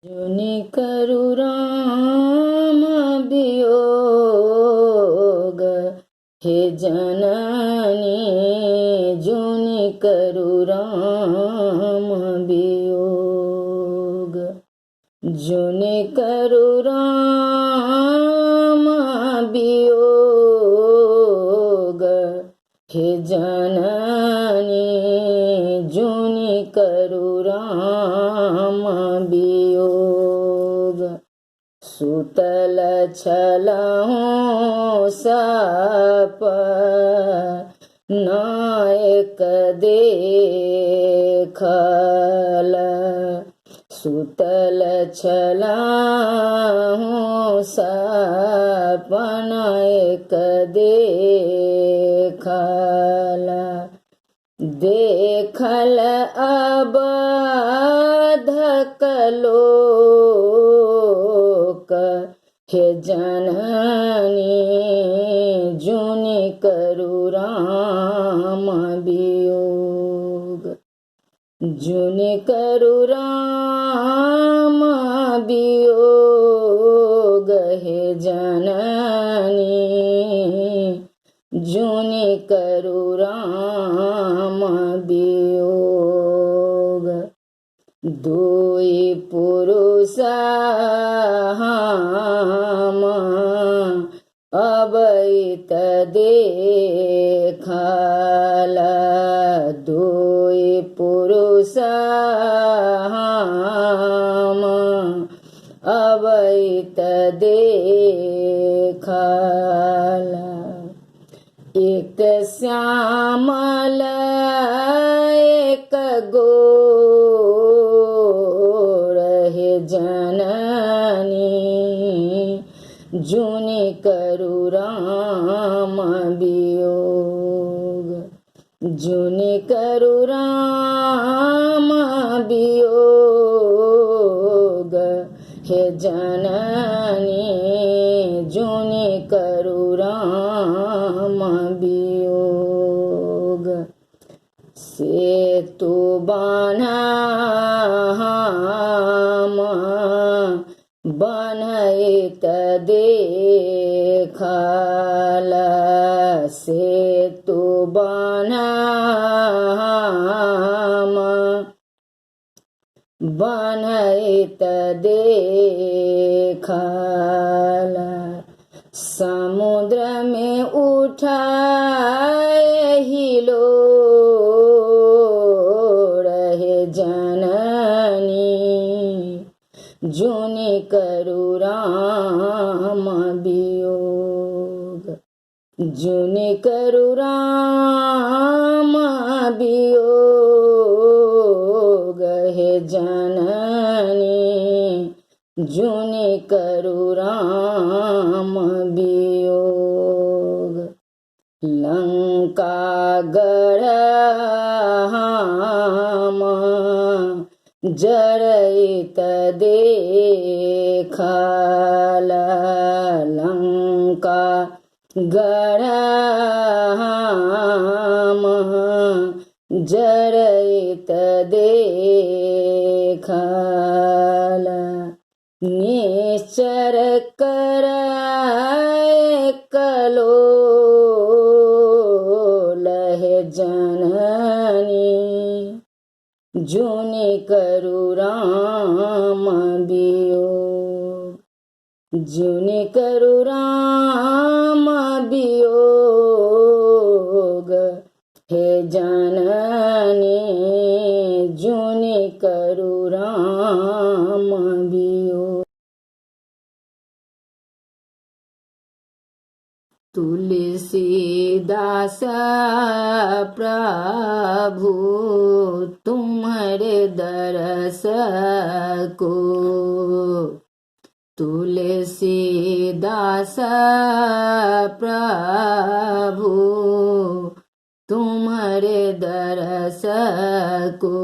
जुनि करु राम वियोग, हे जननी जुनि करु राम वियोग। जुनि करु राम वियोग, हे जननी जुनि करु राम वियोग। सुतल छलहुँ सपनाएक देखल, सुतल छलहुँ सपनाएक देखल। देखल अबधक लोक, हे जननी जुनि करु राम वियोग। जुनि करु राम वियोग, हे जननी जुनि करु राम वियोग। दुई पुरुष हम अबैत देखल, दुई पुरुष हम अबैत देखल। एक श्यामल एक गोर, हे जननी जुनि करु राम वियोग। जुनि करु राम वियोग, हे जननी जुनि करु राम वियोग। सेतु बान्हम बन्हैत देखल, सेतु बान्हम बन्हैत देखल। समुद्र में उठाए हिलोर, हे जननी जुनि करु राम वियोग। जुनि करु राम वियोग, हे जननी जुनि करु राम वियोग। लंका गढ़ हम जरैत देखल, लंका गढ़ हम जरैत देखल। निश्चर करय कलोल, हे जननी जुनि करु राम वियोग। जुनि करु राम वियोग, हे जननी जुनि करु राम वियोग। तुलसीदास प्रभु तुम्हारे दरस को, तुलसीदास प्रभु तुम्हारे दरस को।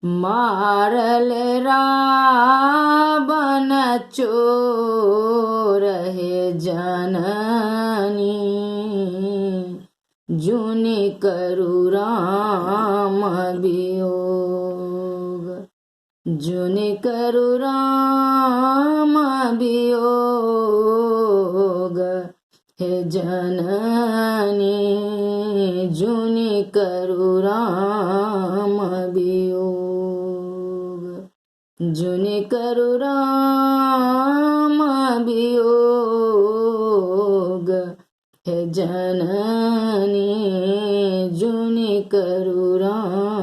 मारल रावण चोर, हे जननी जुनि करु राम वियोग। जुनि करु राम वियोग हे जननी जुनि करु राम वियोग जुनि करु राम वियोग हे जननी जुनि करु राम